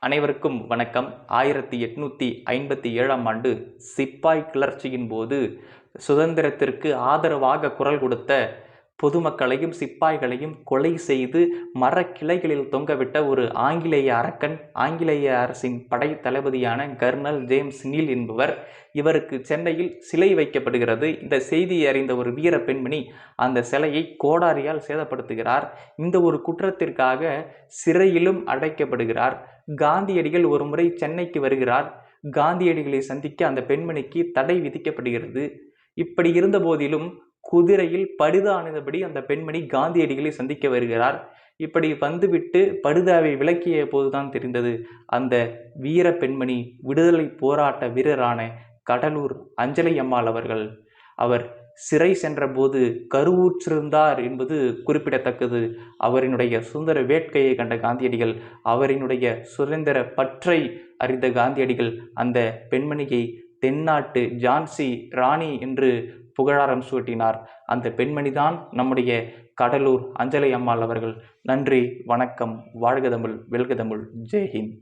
அனைவருக்கும் வணக்கம். 1857ஆம் ஆண்டு சிப்பாய் கிளர்ச்சியின் போது சுதந்திரத்திற்கு ஆதரவாக குரல் கொடுத்த பொதுமக்களையும் சிப்பாய்களையும் கொலை செய்து மரக்கிளைகளில் தொங்கவிட்ட ஒரு ஆங்கிலேய அரக்கன், ஆங்கிலேய அரசின் படை தளபதியான கர்னல் ஜேம்ஸ் நீல் என்பவர். இவருக்கு சென்னையில் சிலை வைக்கப்படுகிறது. இந்த செய்தியை அறிந்த ஒரு வீர பெண்மணி அந்த சிலையை கோடாரியால் சேதப்படுத்துகிறார். இந்த ஒரு குற்றத்திற்காக சிறையிலும் அடைக்கப்படுகிறார். காந்தியடிகள் ஒரு முறை சென்னைக்கு வருகிறார். காந்தியடிகளை சந்திக்க அந்த பெண்மணிக்கு தடை விதிக்கப்படுகிறது. இப்படி இருந்த போதிலும் குதிரையில் படுதா அணிந்தபடி அந்த பெண்மணி காந்தியடிகளை சந்திக்க வருகிறார். இப்படி வந்துவிட்டு படுதாவை விலக்கிய போதுதான் தெரிந்தது, அந்த வீர பெண்மணி விடுதலை போராட்ட வீரரான கடலூர் அஞ்சலை அம்மாள் அவர்கள். அவர் சிறை சென்ற போது கருவுற்றிருந்தார் என்பது குறிப்பிடத்தக்கது. அவரினுடைய சுதந்திர வேட்கையை கண்ட காந்தியடிகள், அவரினுடைய சுதந்திர பற்றை அறிந்த காந்தியடிகள் அந்த பெண்மணியை தென்னாட்டு ஜான்சி ராணி என்று புகழாரம் சூட்டினார். அந்த பெண்மணிதான் நம்முடைய கடலூர் அஞ்சலை அம்மாள் அவர்கள். நன்றி, வணக்கம். வாழ்க தமிழ், வெல்க தமிழ். ஜெய்ஹிந்த்.